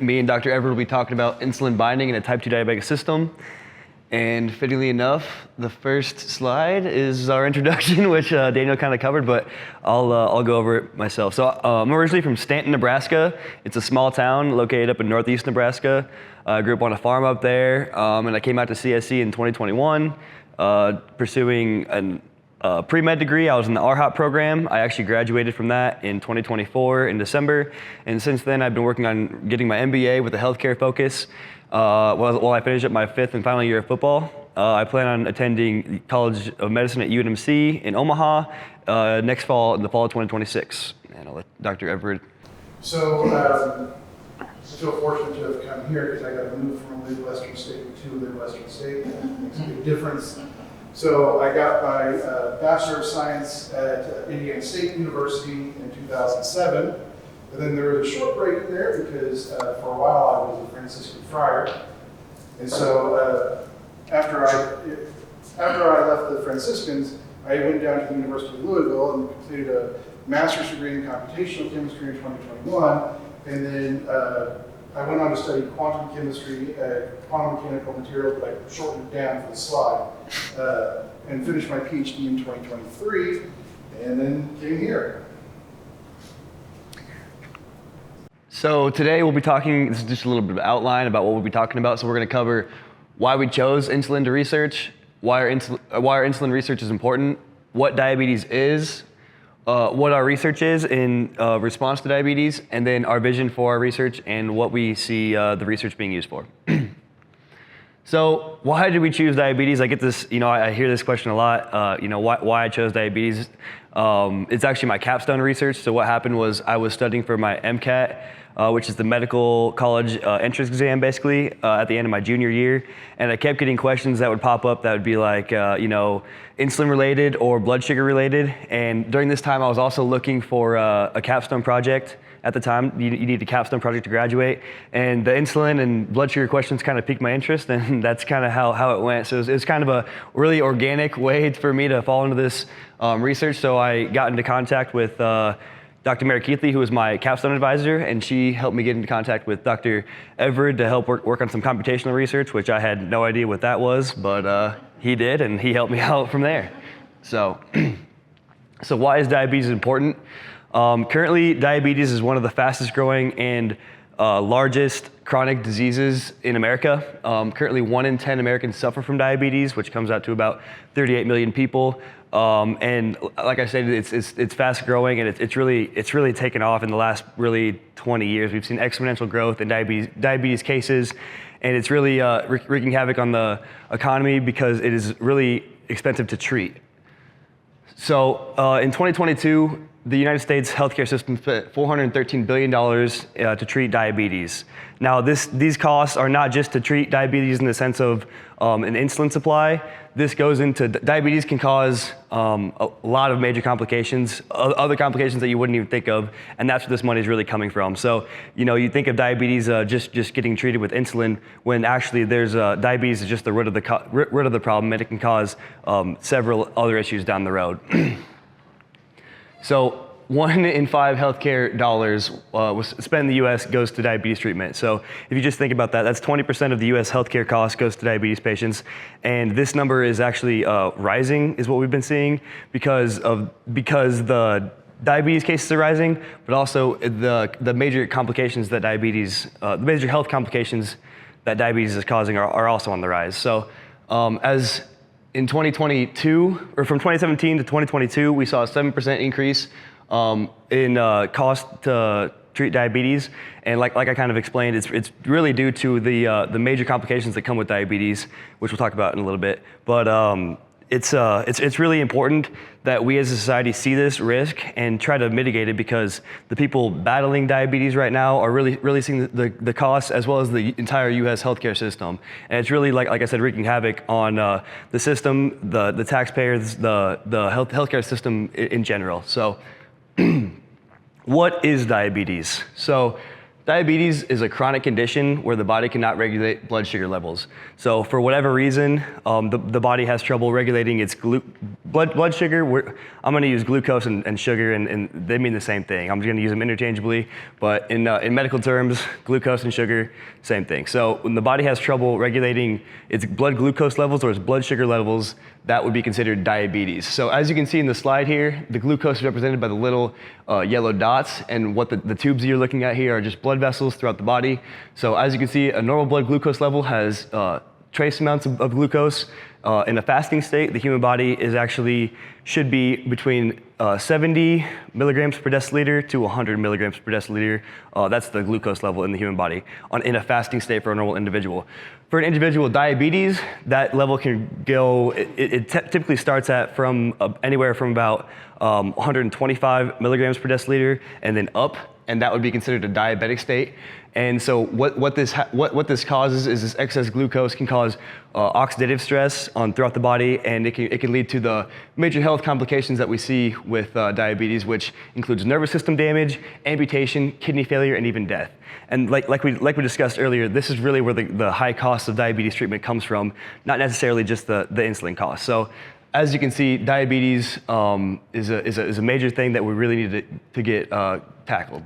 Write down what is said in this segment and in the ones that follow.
me and Dr. Evrard will be talking about insulin binding in a type 2 diabetic system. And fittingly enough, the first slide is our introduction, which Daniel kind of covered, but I'll go over it myself. So I'm originally from Stanton, Nebraska. It's a small town located up in northeast Nebraska. I grew up on a farm up there, and I came out to CSC in 2021, pursuing a pre-med degree. I was in the RHOP program. I actually graduated from that in 2024 in December, and since then I've been working on getting my MBA with a healthcare focus. While I finish up my 5th and final year of football, I plan on attending College of Medicine at UNMC in Omaha next fall, in the fall of 2026. And I'll let Dr. Evrard. So I feel fortunate to have come here because I got to move from a Midwestern state to a Midwestern state. That makes a big difference. So I got my Bachelor of Science at Indiana State University in 2007. But then there was a short break in there because for a while I was a Franciscan friar. And so after I left the Franciscans, I went down to the University of Louisville and completed a master's degree in computational chemistry in 2021. And then I went on to study quantum chemistry, quantum mechanical materials, but I shortened it down for the slide, and finished my PhD in 2023, and then came here. So today we'll be talking, this is just a little bit of outline about what we'll be talking about. So we're going to cover why we chose insulin to research, why our insulin research is important, what diabetes is, what our research is in response to diabetes, and then our vision for our research and what we see the research being used for. So why did we choose diabetes? I get this, I hear this question a lot, why I chose diabetes. It's actually my capstone research. So what happened was I was studying for my MCAT, which is the medical college entrance exam, basically, at the end of my junior year. And I kept getting questions that would pop up that would be like, insulin related or blood sugar related. And during this time, I was also looking for a capstone project. At the time, you need a capstone project to graduate. And the insulin and blood sugar questions kind of piqued my interest, and that's kind of how it went. So it was kind of a really organic way for me to fall into this research. So I got into contact with Dr. Mary Keithley, who was my capstone advisor, and she helped me get into contact with Dr. Evrard to help work on some computational research, which I had no idea what that was, but he did, and he helped me out from there. So why is diabetes important? Currently, diabetes is one of the fastest growing and largest chronic diseases in America. Currently, 1 in 10 Americans suffer from diabetes, which comes out to about 38 million people. And like I said, it's fast growing, and it's really taken off in the last really 20 years. We've seen exponential growth in diabetes cases, and it's really wreaking havoc on the economy because it is really expensive to treat. So in 2022, the United States healthcare system spent $413 billion to treat diabetes. Now, these costs are not just to treat diabetes in the sense of an insulin supply. This goes into, diabetes can cause a lot of major complications, other complications that you wouldn't even think of, and that's where this money is really coming from. So, you think of diabetes just getting treated with insulin, when actually there's diabetes is just the root of the problem, and it can cause several other issues down the road. So 1 in 5 healthcare dollars spent in the U.S. goes to diabetes treatment. So if you just think about that, that's 20% of the U.S. healthcare cost goes to diabetes patients. And this number is actually rising, is what we've been seeing, because the diabetes cases are rising, but also the major complications that the major health complications that diabetes is causing are also on the rise. So as in 2022, or from 2017 to 2022, we saw a 7% increase in cost to treat diabetes. And like I kind of explained, it's really due to the major complications that come with diabetes, which we'll talk about in a little bit. But it's really important that we as a society see this risk and try to mitigate it, because the people battling diabetes right now are really seeing the costs, as well as the entire U.S. healthcare system. And it's really, like I said, wreaking havoc on the system, the taxpayers, the healthcare system in general. So what is diabetes? So Diabetes is a chronic condition where the body cannot regulate blood sugar levels. So for whatever reason, the body has trouble regulating its blood sugar. I'm going to use glucose and sugar, and they mean the same thing. I'm just going to use them interchangeably, but in medical terms, glucose and sugar, same thing. So when the body has trouble regulating its blood glucose levels or its blood sugar levels, that would be considered diabetes. So as you can see in the slide here, the glucose is represented by the little yellow dots, and what the tubes you're looking at here are just blood vessels throughout the body. So as you can see, a normal blood glucose level has trace amounts of glucose. In a fasting state, the human body should be between 70 milligrams per deciliter to 100 milligrams per deciliter. That's the glucose level in the human body in a fasting state for a normal individual. For an individual with diabetes, that level can go, it typically starts at anywhere from about 125 milligrams per deciliter and then up, and that would be considered a diabetic state. And so what this causes is this excess glucose can cause oxidative stress throughout the body, and it can lead to the major health complications that we see with diabetes, which includes nervous system damage, amputation, kidney failure, and even death. And like we discussed earlier, this is really where the high cost of diabetes treatment comes from, not necessarily just the insulin cost. So as you can see, diabetes is a major thing that we really need to get tackled.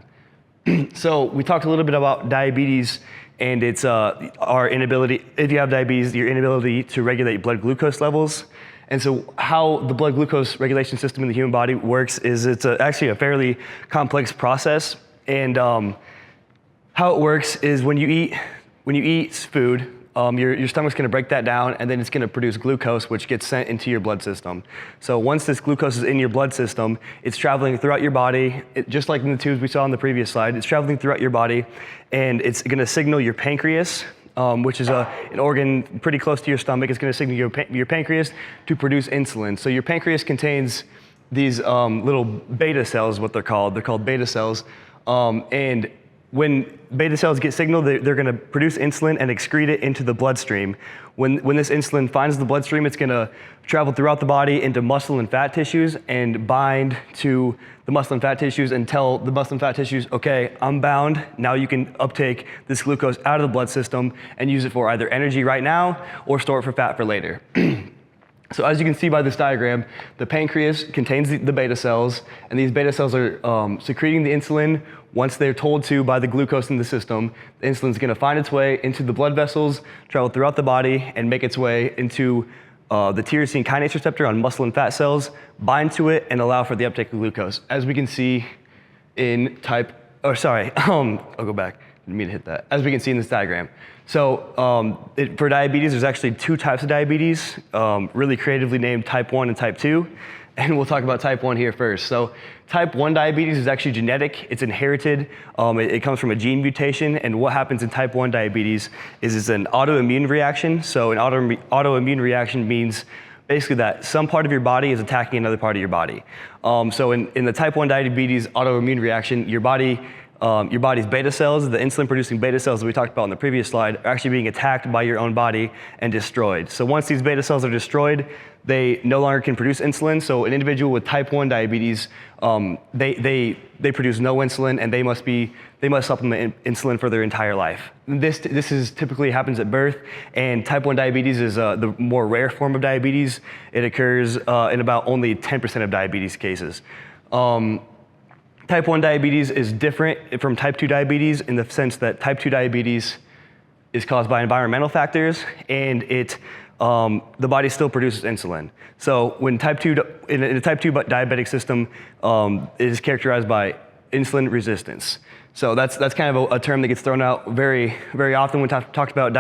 So we talked a little bit about diabetes and it's our inability, if you have diabetes, your inability to regulate blood glucose levels. And so how the blood glucose regulation system in the human body works is it's actually a fairly complex process. And how it works is when you eat food, your stomach's gonna break that down, and then it's gonna produce glucose, which gets sent into your blood system. So once this glucose is in your blood system, it's traveling throughout your body, just like in the tubes we saw on the previous slide. It's traveling throughout your body, and it's gonna signal your pancreas, which is an organ pretty close to your stomach. It's gonna signal your pancreas to produce insulin. So your pancreas contains these little beta cells, what they're called. They're called beta cells, and when beta cells get signaled, they're going to produce insulin and excrete it into the bloodstream. When this insulin finds the bloodstream, it's going to travel throughout the body into muscle and fat tissues and bind to the muscle and fat tissues and tell the muscle and fat tissues, okay, I'm bound. Now you can uptake this glucose out of the blood system and use it for either energy right now or store it for fat for later. So as you can see by this diagram, the pancreas contains the beta cells, and these beta cells are secreting the insulin. Once they're told to by the glucose in the system, the insulin is going to find its way into the blood vessels, travel throughout the body, and make its way into the tyrosine kinase receptor on muscle and fat cells, bind to it, and allow for the uptake of glucose. As we can see in I'll go back. Didn't mean to hit that. As we can see in this diagram. So for diabetes, there's actually two types of diabetes, really creatively named type 1 and type 2. And we'll talk about type 1 here first. So type 1 diabetes is actually genetic. It's inherited. It comes from a gene mutation. And what happens in type 1 diabetes is it's an autoimmune reaction. So an autoimmune reaction means basically that some part of your body is attacking another part of your body. So in the type 1 diabetes autoimmune reaction, your body's beta cells, the insulin-producing beta cells that we talked about in the previous slide, are actually being attacked by your own body and destroyed. So once these beta cells are destroyed, they no longer can produce insulin. So an individual with type 1 diabetes, they produce no insulin, and they must supplement insulin for their entire life. This typically happens at birth, and type 1 diabetes is the more rare form of diabetes. It occurs in about only 10% of diabetes cases. Type 1 diabetes is different from type 2 diabetes in the sense that type 2 diabetes is caused by environmental factors, and the body still produces insulin. So when in a type 2 diabetic system, it is characterized by insulin resistance. So that's kind of a term that gets thrown out very, very often when talked about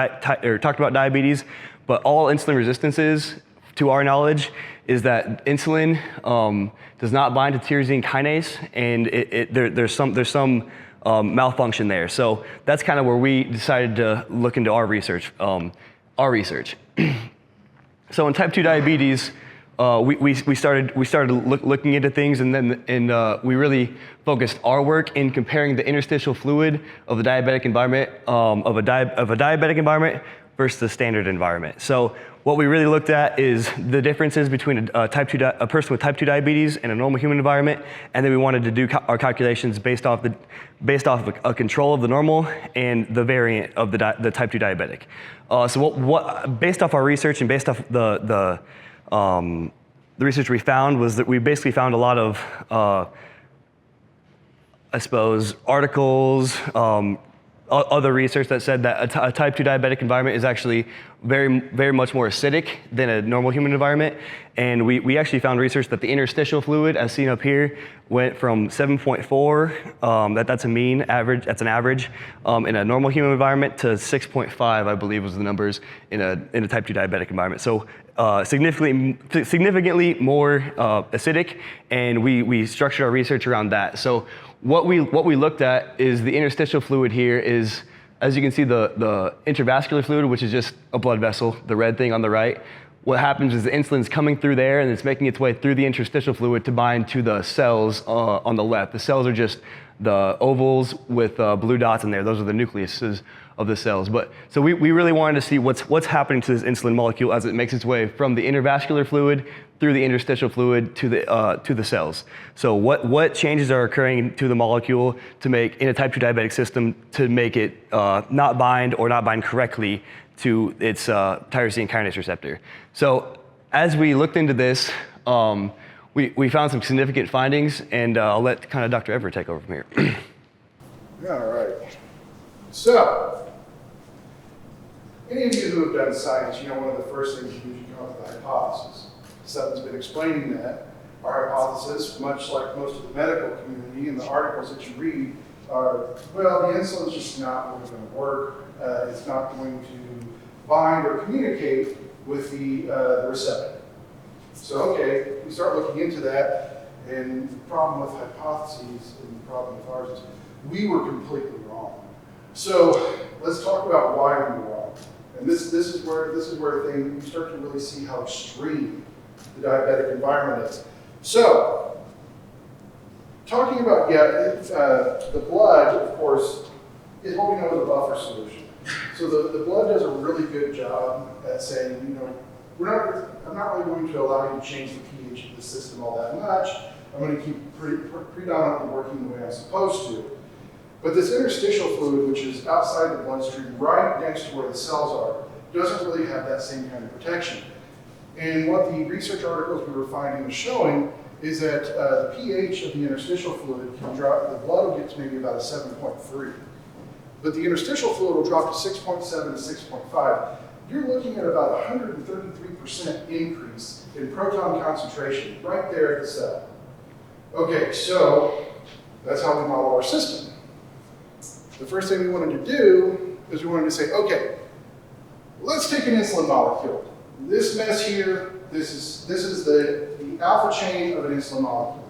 diabetes. But all insulin resistance is, to our knowledge, is that insulin does not bind to tyrosine kinase, and there's some malfunction there. So that's kind of where we decided to look into our research. So in type 2 diabetes, we started looking into things, and we really focused our work in comparing the interstitial fluid of the diabetic environment, of a diabetic environment versus the standard environment. So what we really looked at is the differences between a person with type 2 diabetes and a normal human environment, and then we wanted to do our calculations based off a control of the normal and the variant of the type 2 diabetic. So based off our research and based off the research we found was that we basically found a lot of I suppose articles, other research that said that a type 2 diabetic environment is actually very, very much more acidic than a normal human environment. And we actually found research that the interstitial fluid, as seen up here, went from 7.4, that's a mean average, that's an average, in a normal human environment to 6.5, I believe was the numbers in a type 2 diabetic environment. So significantly more acidic, and we structured our research around that. So what we looked at is the interstitial fluid here is, as you can see, the intravascular fluid, which is just a blood vessel, the red thing on the right. What happens is the insulin's coming through there and it's making its way through the interstitial fluid to bind to the cells on the left. The cells are just the ovals with blue dots in there. Those are the nucleuses of the cells. So we really wanted to see what's happening to this insulin molecule as it makes its way from the intravascular fluid through the interstitial fluid to the cells. So what changes are occurring to the molecule to make, in a type 2 diabetic system, to make it not bind correctly to its tyrosine kinase receptor. So as we looked into this, we found some significant findings, and I'll let kind of Dr. Evrard take over from here. All right. So, any of you who have done science, you know one of the first things you do is you come up with a hypothesis. Sutton's been explaining that. Our hypothesis, much like most of the medical community and the articles that you read, are, well, the insulin's just not really going to work. It's not going to bind or communicate with the receptor. So, okay, we start looking into that, and the problem with hypotheses and the problem with ours is we were completely wrong. So let's talk about why we were wrong. And this is where you start to really see how extreme the diabetic environment is. So, talking about, the blood, of course, is what we know as a buffer solution. So the blood does a really good job at saying, you know, I'm not really going to allow you to change the pH of the system all that much. I'm going to keep predominantly working the way I'm supposed to. But this interstitial fluid, which is outside the bloodstream, right next to where the cells are, doesn't really have that same kind of protection. And what the research articles we were finding was showing is that the pH of the interstitial fluid can drop, the blood will get to maybe about a 7.3. But the interstitial fluid will drop to 6.7 to 6.5. You're looking at about 133% increase in proton concentration right there at the cell. Okay, so that's how we model our system. The first thing we wanted to do is we wanted to say, okay, let's take an insulin molecule. This mess here, this is the alpha chain of an insulin molecule.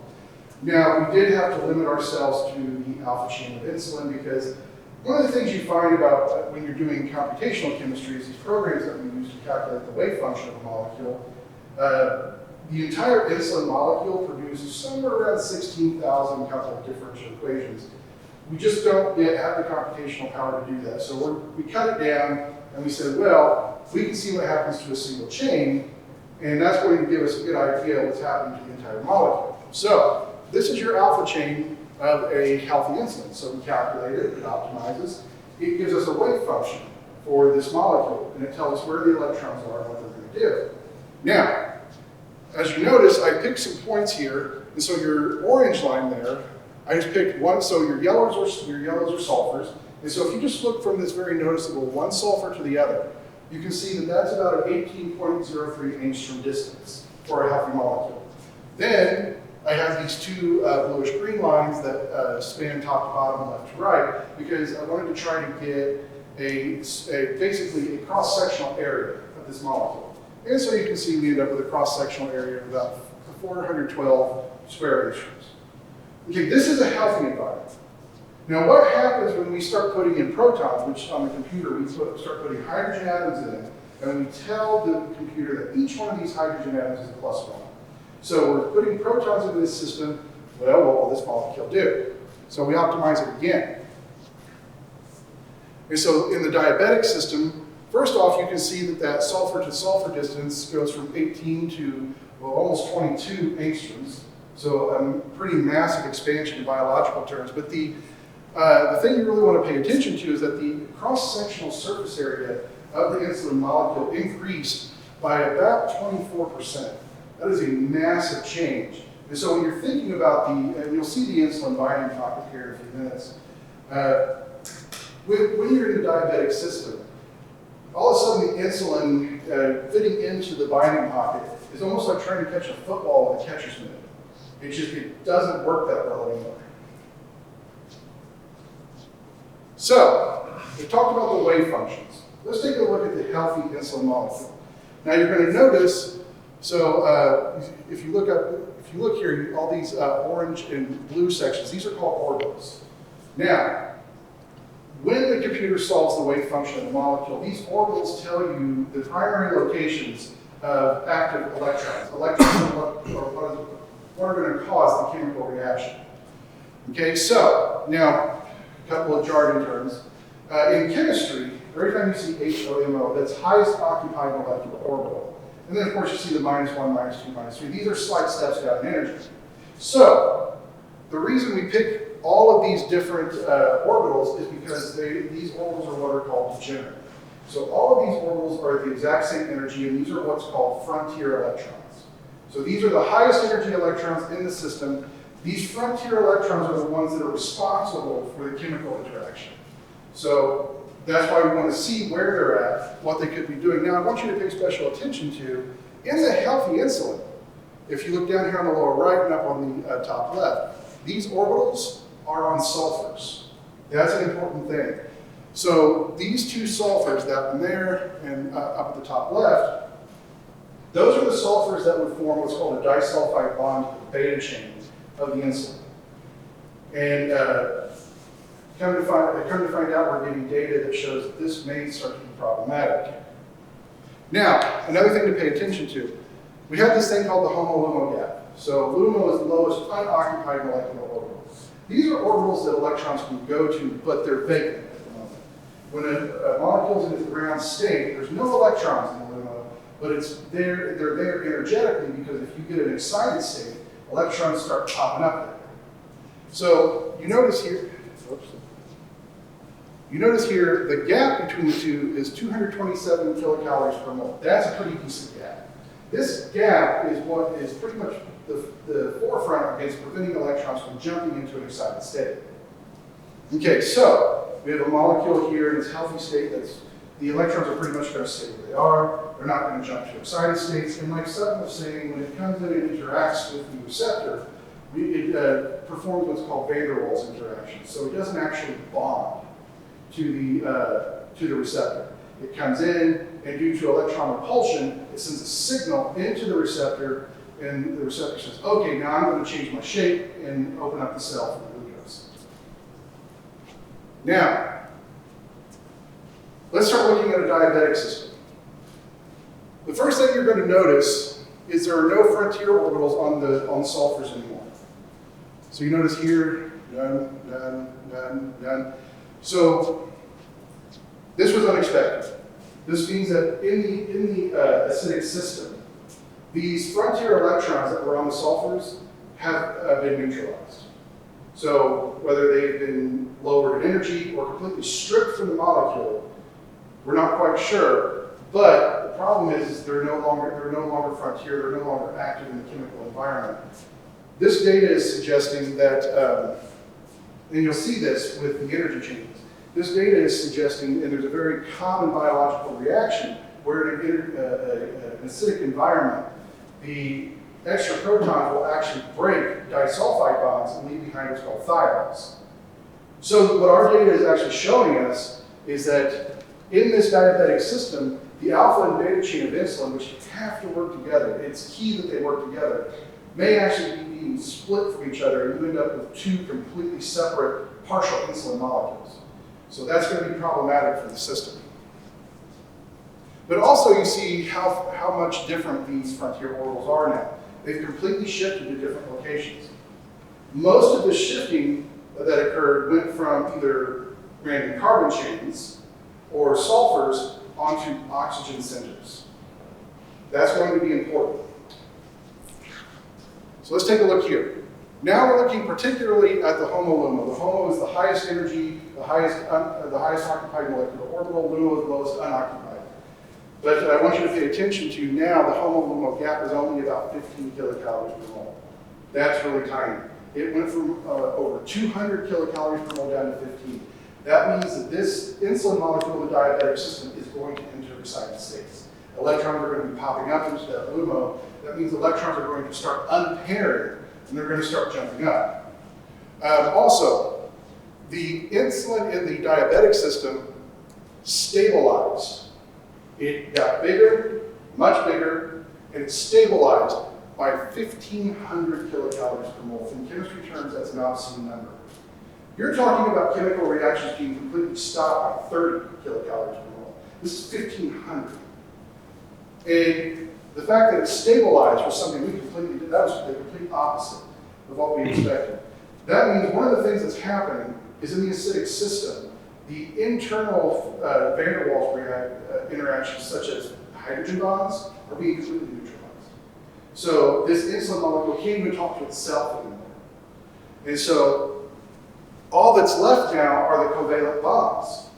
Now, we did have to limit ourselves to the alpha chain of insulin because one of the things you find about when you're doing computational chemistry is these programs that we use to calculate the wave function of a molecule, the entire insulin molecule produces somewhere around 16,000 couple of differential equations. We just don't yet have the computational power to do that. So we cut it down and we said, well, we can see what happens to a single chain, and that's going to give us a good idea of what's happening to the entire molecule. So this is your alpha chain of a healthy insulin. So we calculate it optimizes. It gives us a wave function for this molecule, and it tells us where the electrons are and what they're going to do. Now, as you notice, I picked some points here, and so your orange line there, I just picked one, so your yellows are sulfurs, and so if you just look from this very noticeable one sulfur to the other, you can see that that's about an 18.03 angstrom distance for a healthy molecule. Then I have these two bluish-green lines that span top to bottom, left to right, because I wanted to try to get basically a cross-sectional area of this molecule. And so you can see we end up with a cross-sectional area of about 412 square angstroms. Okay, this is a healthy environment. Now what happens when we start putting in protons, which on the computer we start putting hydrogen atoms in, and we tell the computer that each one of these hydrogen atoms is a +1. So we're putting protons into this system, well, what will this molecule do? So we optimize it again. And so in the diabetic system, First off, you can see that sulfur to sulfur distance goes from 18 to, well, almost 22 angstroms. So a pretty massive expansion in biological terms. But the thing you really want to pay attention to is that the cross-sectional surface area of the insulin molecule increased by about 24%. That is a massive change. And so when you're thinking about and you'll see the insulin binding pocket here in a few minutes, when you're in the diabetic system, all of a sudden the insulin fitting into the binding pocket is almost like trying to catch a football with a catcher's mitt. It doesn't work that well anymore. So, we talked about the wave functions. Let's take a look at the healthy insulin molecule. Now you're going to notice, so if you look here, all these orange and blue sections, these are called orbitals. Now, when the computer solves the wave function of the molecule, these orbitals tell you the primary locations of active electrons. Electrons are what are going to cause the chemical reaction. Okay, so now a couple of jargon terms. In chemistry, every time you see HOMO, that's highest occupied molecular orbital. And then of course you see the -1, -2, -3. These are slight steps down in energy. So the reason we pick all of these different orbitals is because these orbitals are what are called degenerate. So all of these orbitals are at the exact same energy, and these are what's called frontier electrons. So these are the highest energy electrons in the system. These frontier electrons are the ones that are responsible for the chemical interaction. So that's why we want to see where they're at, what they could be doing. Now I want you to pay special attention to, in the healthy insulin, if you look down here on the lower right and up on the top left, these orbitals are on sulfurs. That's an important thing. So these two sulfurs, that one there and up at the top left, those are the sulfurs that would form what's called a disulfide bond to the beta chain of the insulin. And come to find out, we're getting data that shows that this may start to be problematic. Now, another thing to pay attention to, we have this thing called the HOMO-LUMO gap. So LUMO is the lowest unoccupied molecular orbital. These are orbitals that electrons can go to, but they're vacant at the moment. When a molecule's in its ground state, there's no electrons in the LUMO, but they're there energetically because if you get an excited state, electrons start popping up there. So you notice here, the gap between the two is 227 kilocalories per mole. That's a pretty decent gap. This gap is what is pretty much the forefront against preventing electrons from jumping into an excited state. Okay, so we have a molecule here in its healthy state the electrons are pretty much going to stay where they are. They're not going to jump to excited states. And like Sutton was saying, when it comes in and interacts with the receptor, it performs what's called van der Waals interaction. So it doesn't actually bond to the receptor. It comes in, and due to electron repulsion, it sends a signal into the receptor, and the receptor says, okay, now I'm going to change my shape and open up the cell for the glucose. Now, let's start looking at a diabetic system. The first thing you're going to notice is there are no frontier orbitals on the sulfurs anymore. So you notice here, none, none, none, none. So this was unexpected. This means that in the acidic system, these frontier electrons that were on the sulfurs have been neutralized. So whether they've been lowered in energy or completely stripped from the molecule, we're not quite sure. But the problem is they're no longer frontier, they're no longer active in the chemical environment. This data is suggesting that, and you'll see this with the energy changes. This data is suggesting, and there's a very common biological reaction, where in an acidic environment, the extra protons will actually break disulfide bonds and leave behind what's called thiols. So what our data is actually showing us is that in this diabetic system, the alpha and beta chain of insulin, which have to work together, it's key that they work together, may actually be being split from each other, and you end up with two completely separate partial insulin molecules. So that's going to be problematic for the system. But also you see how much different these frontier orbitals are now. They've completely shifted to different locations. Most of the shifting that occurred went from either random carbon chains or sulfurs onto oxygen centers. That's going to be important. So let's take a look here. Now we're looking particularly at the HOMO LUMO. The HOMO is the highest energy, the highest occupied molecular orbital. LUMO is the lowest unoccupied. But I want you to pay attention to now the HOMO LUMO gap is only about 15 kilocalories per mole. That's really tiny. It went from over 200 kilocalories per mole down to 15. That means that this insulin molecule in the diabetic system is going to enter excited states. Electrons are going to be popping up into that LUMO. That means electrons are going to start unpairing, and they're going to start jumping up. Also, the insulin in the diabetic system stabilized. It got bigger, much bigger, and it stabilized by 1,500 kilocalories per mole. In chemistry terms, that's an obscene number. You're talking about chemical reactions being completely stopped by 30 kilocalories per mole. This is 1,500. And the fact that it stabilized was something we completely did. That was the complete opposite of what we expected. That means one of the things that's happening is in the acidic system, the internal van der Waals interactions, such as hydrogen bonds, are being completely neutralized. So this insulin molecule can't even talk to itself anymore. And so all that's left now are the covalent bonds.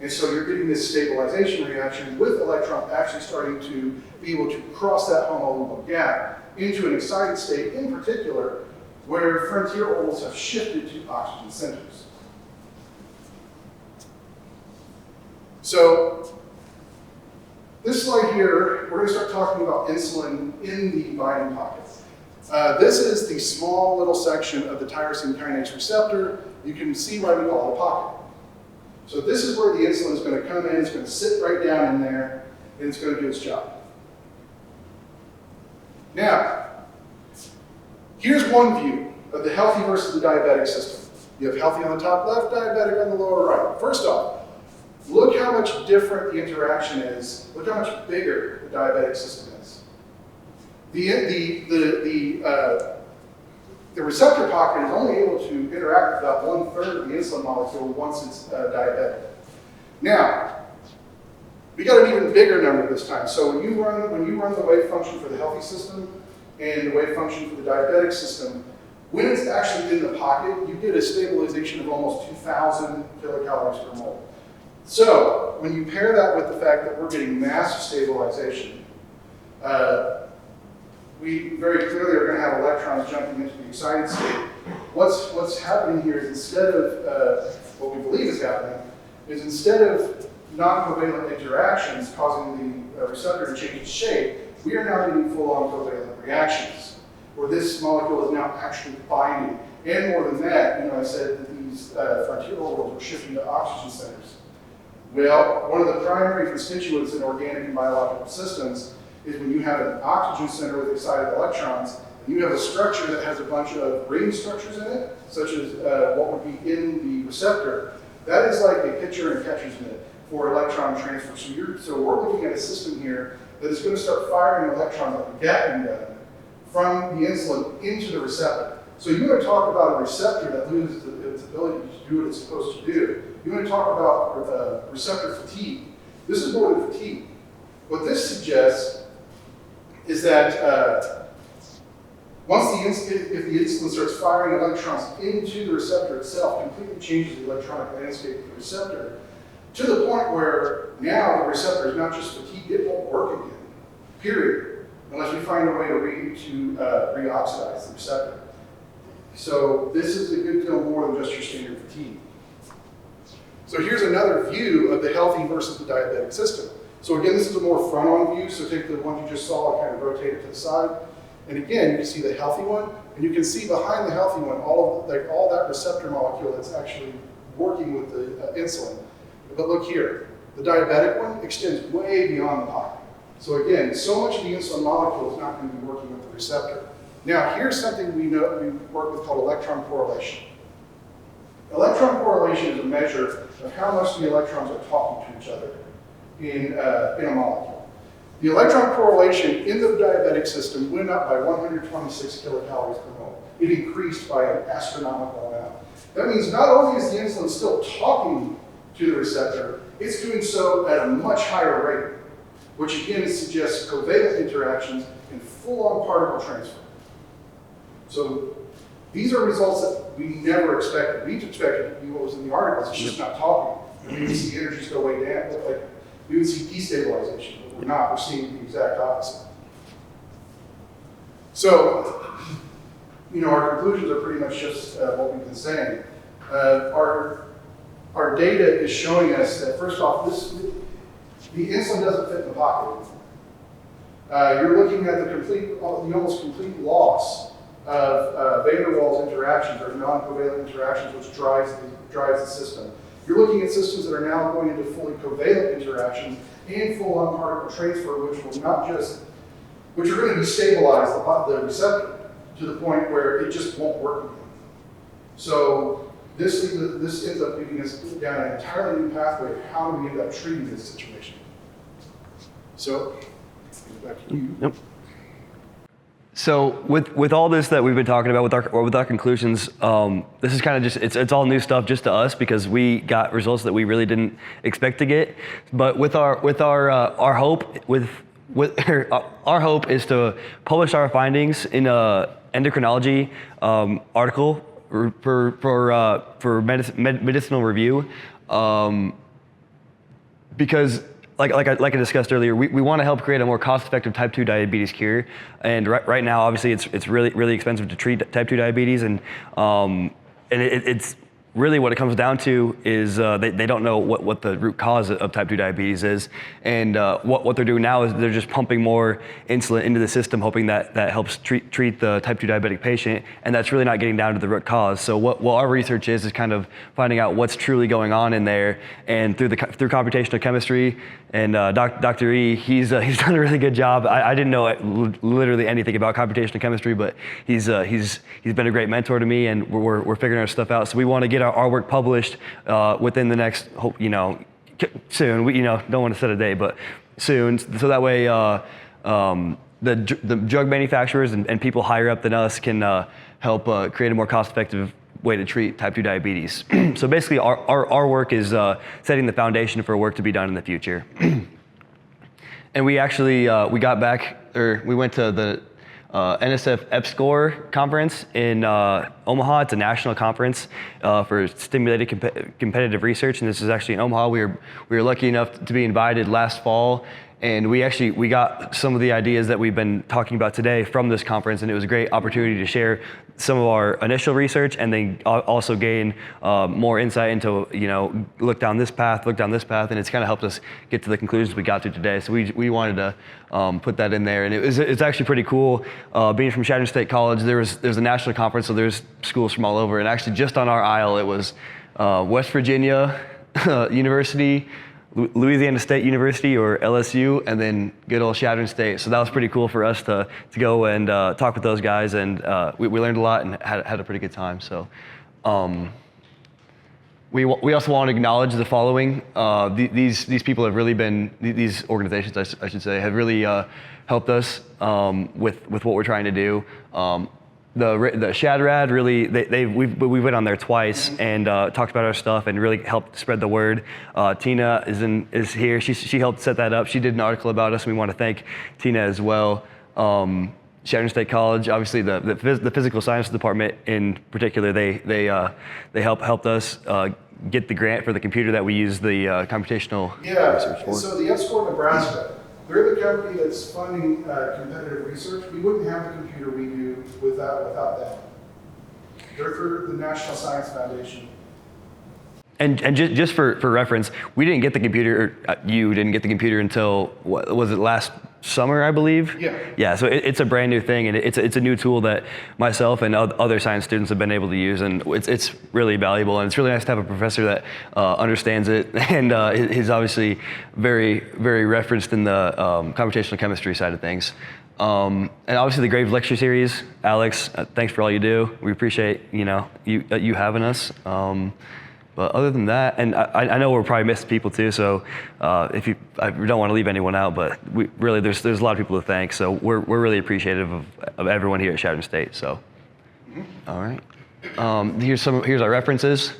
And so you're getting this stabilization reaction with electrons actually starting to be able to cross that HOMO-LUMO gap into an excited state, in particular, where frontier orbitals have shifted to oxygen centers. So this slide here, we're going to start talking about insulin in the binding pockets. This is the small little section of the tyrosine kinase receptor. You can see why we call it a pocket. So this is where the insulin is going to come in, it's going to sit right down in there, and it's going to do its job. Now, here's one view of the healthy versus the diabetic system. You have healthy on the top left, diabetic on the lower right. First off, look how much different the interaction is. Look how much bigger the diabetic system is. The receptor pocket is only able to interact with about 1/3 of the insulin molecule once it's diabetic. Now, we got an even bigger number this time. So when you run the wave function for the healthy system and the wave function for the diabetic system, when it's actually in the pocket, you get a stabilization of almost 2,000 kilocalories per mole. So when you pair that with the fact that we're getting massive stabilization, we very clearly are going to have electrons jumping into the excited state. What's happening here is instead of what we believe is happening, is instead of non-covalent interactions causing the receptor to change its shape, we are now getting full-on covalent reactions, where this molecule is now actually binding. And more than that, I said that these frontier orbitals are shifting to oxygen centers. Well, one of the primary constituents in organic and biological systems is when you have an oxygen center with excited electrons, and you have a structure that has a bunch of ring structures in it, such as what would be in the receptor. That is like a pitcher and catcher's mitt for electron transfer. So we're looking at a system here that is going to start firing electrons like a Gatling gun from the insulin into the receptor. So you want to talk about a receptor that loses its ability to do what it's supposed to do. You want to talk about receptor fatigue. This is more than fatigue. What this suggests is that if the insulin starts firing electrons into the receptor itself, completely changes the electronic landscape of the receptor, to the point where now the receptor is not just fatigued, it won't work again, period, unless we find a way to reoxidize the receptor. So this is a good deal more than just your standard fatigue. So here's another view of the healthy versus the diabetic system. So again, this is a more front-on view, so take the one you just saw and kind of rotate it to the side. And again, you can see the healthy one, and you can see behind the healthy one all that receptor molecule that's actually working with the insulin. But look here, the diabetic one extends way beyond the pocket. So again, so much of the insulin molecule is not going to be working with the receptor. Now, here's something we work with called electron correlation. Electron correlation is a measure of how much the electrons are talking to each other in a molecule. The electron correlation in the diabetic system went up by 126 kilocalories per mole. It increased by an astronomical amount. That means not only is the insulin still talking to the receptor, it's doing so at a much higher rate, which again suggests covalent interactions and full-on particle transfer. So these are results that we never expected. We expected it to be what was in the articles, it's just not talking. And we would see energies go way down, like we would see destabilization, but we're not, we're seeing the exact opposite. So, our conclusions are pretty much just what we've been saying. Our data is showing us that first off, the insulin doesn't fit in the pocket. You're looking at the almost complete loss of van der Waals interactions or non-covalent interactions, which drives the system. You're looking at systems that are now going into fully covalent interactions and full-on particle transfer, which are going to destabilize the receptor to the point where it just won't work again. So this ends up leading us down an entirely new pathway of how do we end up treating this situation. So, back to you. Yep. So with all this that we've been talking about with our conclusions, this is kind of just it's all new stuff just to us because we got results that we really didn't expect to get. But with our hope our hope is to publish our findings in a endocrinology article for medicinal review, because like I discussed earlier, we want to help create a more cost-effective type 2 diabetes cure. And right now, obviously, it's really expensive to treat type 2 diabetes, and it's really what it comes down to is they don't know what the root cause of type 2 diabetes is. And what they're doing now is they're just pumping more insulin into the system, hoping that helps treat the type 2 diabetic patient. And that's really not getting down to the root cause. So what our research is kind of finding out what's truly going on in there. And through computational chemistry, and Dr. E, he's done a really good job. I didn't know literally anything about computational chemistry, but he's been a great mentor to me, and we're figuring our stuff out. So we want to get our work published within the next, soon. We don't want to set a date, but soon, so that way the drug manufacturers and people higher up than us can help create a more cost-effective way to treat type 2 diabetes. So basically, our work is setting the foundation for work to be done in the future. And we actually we went to the NSF EPSCoR conference in Omaha. It's a national conference for stimulated competitive research, and this is actually in Omaha. We were lucky enough to be invited last fall, and we got some of the ideas that we've been talking about today from this conference, and it was a great opportunity to share some of our initial research and then also gain more insight into, look down this path, and it's kind of helped us get to the conclusions we got to today. So we wanted to put that in there, and it's actually pretty cool. Being from Chadron State College, there's a national conference, so there's schools from all over, and actually just on our aisle, it was West Virginia University, Louisiana State University, or LSU, and then good old Chadron State. So that was pretty cool for us to go and talk with those guys, and we learned a lot and had a pretty good time. So we also want to acknowledge the following. These people have really been, these organizations I should say, have really helped us with what we're trying to do. The Shadrad really, we went on there twice and talked about our stuff and really helped spread the word. Tina is here. She helped set that up. She did an article about us, and we want to thank Tina as well. Chadron State College, obviously the physical science department in particular, they helped us get the grant for the computer that we use the computational research for. So the EPSCoR Nebraska, they're the company that's funding competitive research. We wouldn't have the computer we do without them. They're through the National Science Foundation. And just for reference, we didn't get the computer, you didn't get the computer until, was it last summer, I believe? Yeah. Yeah, so it's a brand new thing, and it's a new tool that myself and other science students have been able to use, and it's really valuable, and it's really nice to have a professor that understands it, and he's obviously very, very referenced in the computational chemistry side of things. And obviously the Graves lecture series, Alex, thanks for all you do. We appreciate you having us. But other than that, and I know we're probably missing people too, so I don't want to leave anyone out, but there's a lot of people to thank, so we're really appreciative of everyone here at Chadron State. So, all right, here's our references,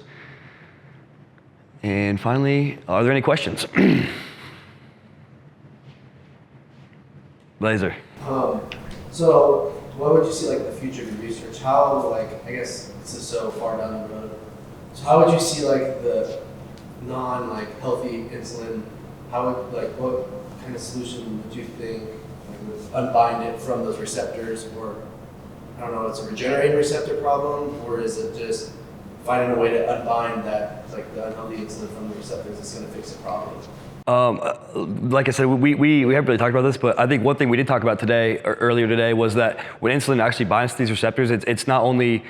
And finally, are there any questions? Blazer. So what would you see like the future of research? How, like, I guess this is so far down the road. So how would you see like the healthy insulin? How would, like, what kind of solution would you think would unbind it from those receptors? Or I don't know, it's a regenerating receptor problem, or is it just finding a way to unbind that, like the unhealthy insulin from the receptors that's going to fix the problem? Like I said, we haven't really talked about this, but I think one thing we did talk about today, or earlier today, was that when insulin actually binds to these receptors, it's not only,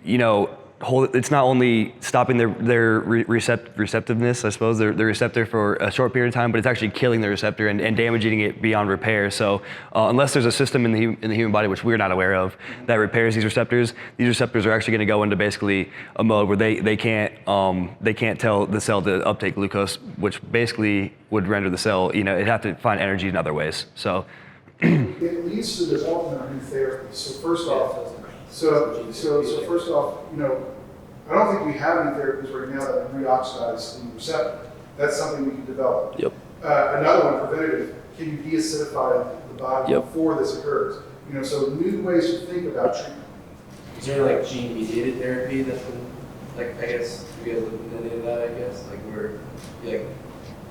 it's not only stopping their receptiveness, I suppose, their receptor for a short period of time, but it's actually killing the receptor and damaging it beyond repair. So unless there's a system in the human body, which we're not aware of, that repairs these receptors are actually going to go into basically a mode where they can't tell the cell to uptake glucose, which basically would render the cell, it'd have to find energy in other ways. So It leads to the development of new therapies. So first off, I don't think we have any therapies right now that reoxidize the receptor. That's something we can develop. Yep. Another one, preventative. Can you de-acidify the body Yep. before this occurs? So new ways to think about treatment. Is there like gene-mediated therapy that's been, like, I guess, you guys looked at any of that, I guess? Like where you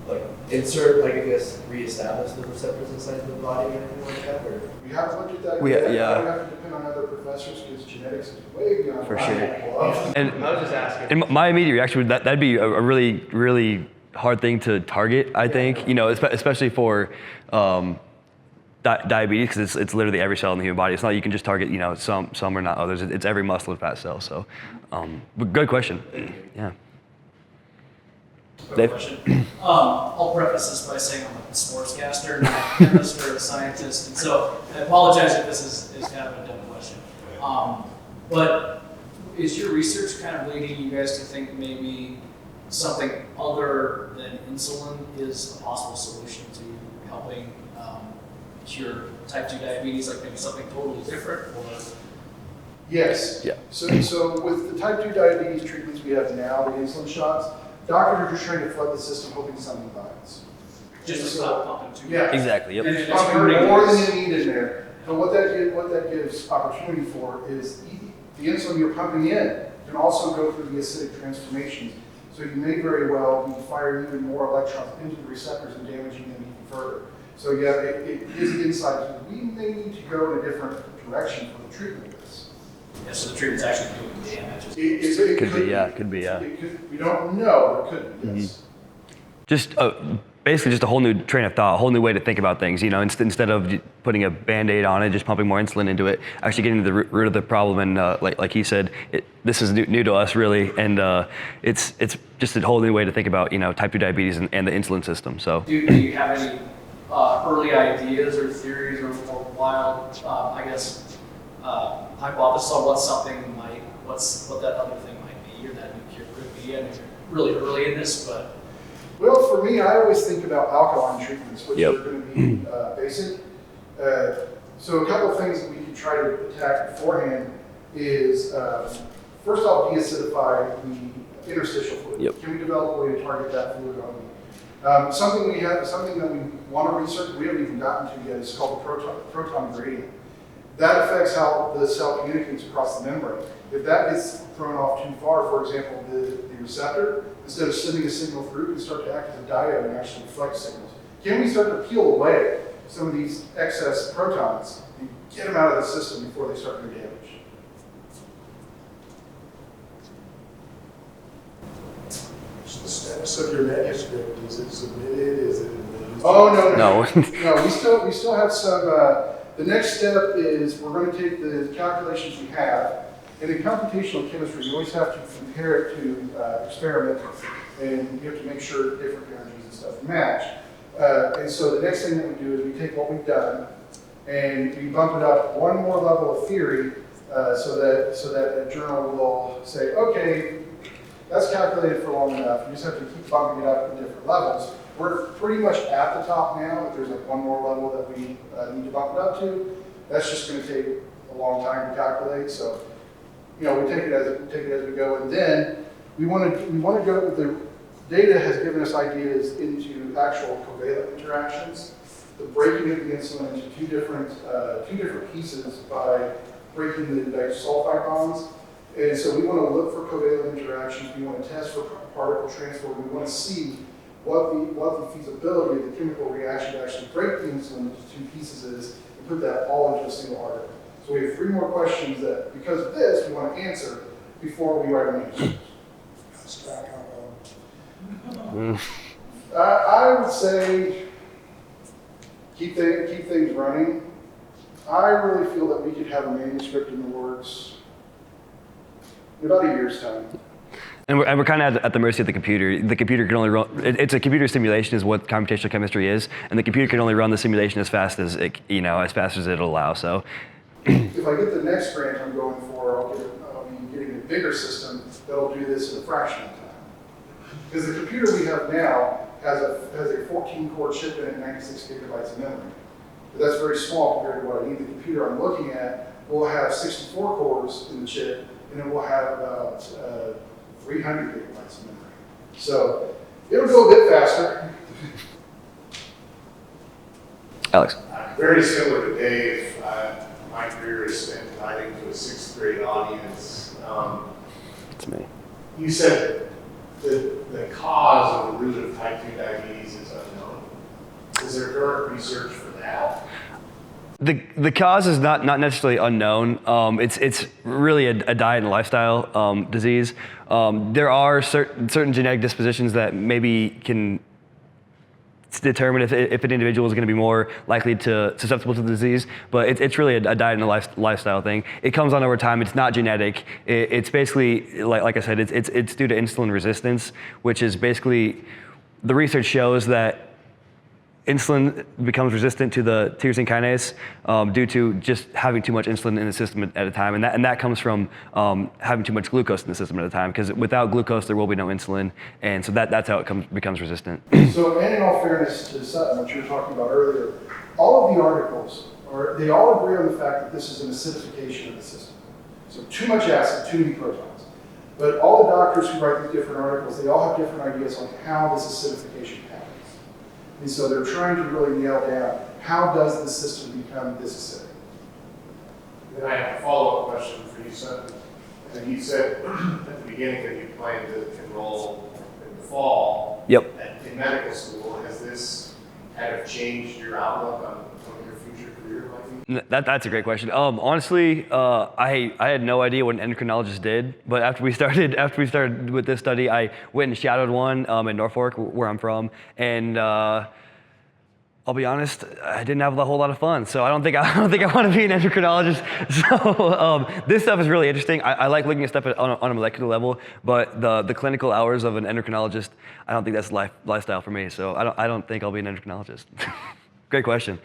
like insert, like, I guess, reestablish the receptors inside the body or anything like that? Or? We haven't looked at that We- yet. yeah. I would have to depend on other professors because genetics is way beyond For what I sure. know of. And I was just asking. And my immediate reaction would that'd be a really, really hard thing to target, I think, especially for diabetes, because it's literally every cell in the human body. It's not you can just target, some or not others. It's every muscle and fat cell. So, but good question. Yeah. Dave? Question. I'll preface this by saying I'm a sportscaster, not a chemist or a scientist, and so I apologize if this is kind of a dumb question. But is your research kind of leading you guys to think maybe something other than insulin is a possible solution to helping cure type 2 diabetes, like maybe something totally different? Or Yes. Yeah. So with the type 2 diabetes treatments we have now, the insulin shots, doctors are just trying to flood the system hoping something binds. just to stop pumping too Yeah. much? Exactly. Yep. And if it's Pumping hurting more than us- you need in there. But what that gives opportunity for is the insulin you're pumping in can also go through the acidic transformations. So you may very well be firing even more electrons into the receptors and damaging them even further. So yeah, it is insight. We may need to go in a different direction for the treatment of this. Yeah, so the treatment's actually doing damage. It Could be, yeah. Could be, yeah. It could, we don't know, but it could be, yes. Just basically just a whole new train of thought, a whole new way to think about things. Instead of putting a Band-Aid on it, just pumping more insulin into it, actually getting to the root of the problem. And like he said, this is new to us really, and it's just a whole new way to think about type 2 diabetes and the insulin system. So Do you have any early ideas or theories or wild, hypothesis on what that other thing might be or that new cure could be? I mean, you're really early in this, but Well, for me, I always think about alkaline treatments, which Yep. are going to be basic. So a couple of things that we can try to attack beforehand is, first off, deacidify the interstitial fluid. Yep. Can we develop a way to target that fluid only? Something that we want to research, we haven't even gotten to yet, is called the proton gradient. That affects how the cell communicates across the membrane. If that gets thrown off too far, for example, the receptor, instead of sending a signal through, can start to act as a diode and actually deflect signals. Can we start to peel away some of these excess protons and get them out of the system before they start doing damage? The status of your manuscript, is it submitted, is it in the? Oh, no. No. No, we still have some, the next step is we're going to take the calculations we have, and in computational chemistry, you always have to compare it to experimental, and you have to make sure different energies and stuff match. And so the next thing that we do is we take what we've done, and we bump it up one more level of theory, so that a journal will say, okay, that's calculated for long enough. You just have to keep bumping it up at different levels. We're pretty much at the top now, but there's like one more level that we need to bump it up to. That's just going to take a long time to calculate. So, we take it as we go, and then we want to go with data has given us ideas into actual covalent interactions, the breaking of the insulin into two different pieces by breaking the disulfide bonds. And so we want to look for covalent interactions. We want to test for particle transport. We want to see what the feasibility of the chemical reaction to actually break the insulin into two pieces is, and put that all into a single article. So we have 3 more questions that, because of this, we want to answer before we write a manuscript. Stack up on. I would say keep things running. I really feel that we could have a manuscript in the works in about a year's time. And we're kind of at the mercy of the computer. The computer can only run, it's a computer simulation is what computational chemistry is, and the computer can only run the simulation as fast as it'll allow, so. If I get the next grant I'm going for, I'll be getting a bigger system that'll do this in a fraction of the time. Because the computer we have now has a 14-core chip in it, 96 gigabytes of memory. But that's very small compared to what I need. The computer I'm looking at will have 64 cores in the chip, and it will have about 300 gigabytes of memory. So it'll go a bit faster. Alex. Very similar to Dave. My career is spent writing to a 6th grade audience. That's me. You said the cause of the root of type 2 diabetes is unknown. Is there current research for that? The cause is not necessarily unknown. It's really a diet and lifestyle disease. There are certain genetic dispositions that maybe can determine if an individual is going to be more likely to susceptible to the disease, but it's really a diet and a lifestyle thing. It comes on over time. It's not genetic. It's basically like I said. It's due to insulin resistance, which is basically the research shows that insulin becomes resistant to the tyrosine kinase due to just having too much insulin in the system at a time, and that comes from having too much glucose in the system at a time. Because without glucose, there will be no insulin, and so that's how it becomes resistant. So, and in all fairness to Sutton, what you were talking about earlier, all of the articles they all agree on the fact that this is an acidification of the system. So too much acid, too many protons. But all the doctors who write these different articles, they all have different ideas on how this acidification happens. And so they're trying to really nail down how does the system become this acidic. Then I have a follow-up question for you, Sutton. And you said at the beginning that you plan to enroll in the fall. Yep. In medical school. Has this kind of changed your outlook on what your future career might be? That's a great question. Honestly, I had no idea what an endocrinologist did, but after we started with this study, I went and shadowed one in Norfolk, where I'm from, and I'll be honest, I didn't have a whole lot of fun. So I don't think I want to be an endocrinologist. So this stuff is really interesting. I like looking at stuff on a molecular level, but the clinical hours of an endocrinologist, I don't think that's lifestyle for me. So I don't think I'll be an endocrinologist. Great question.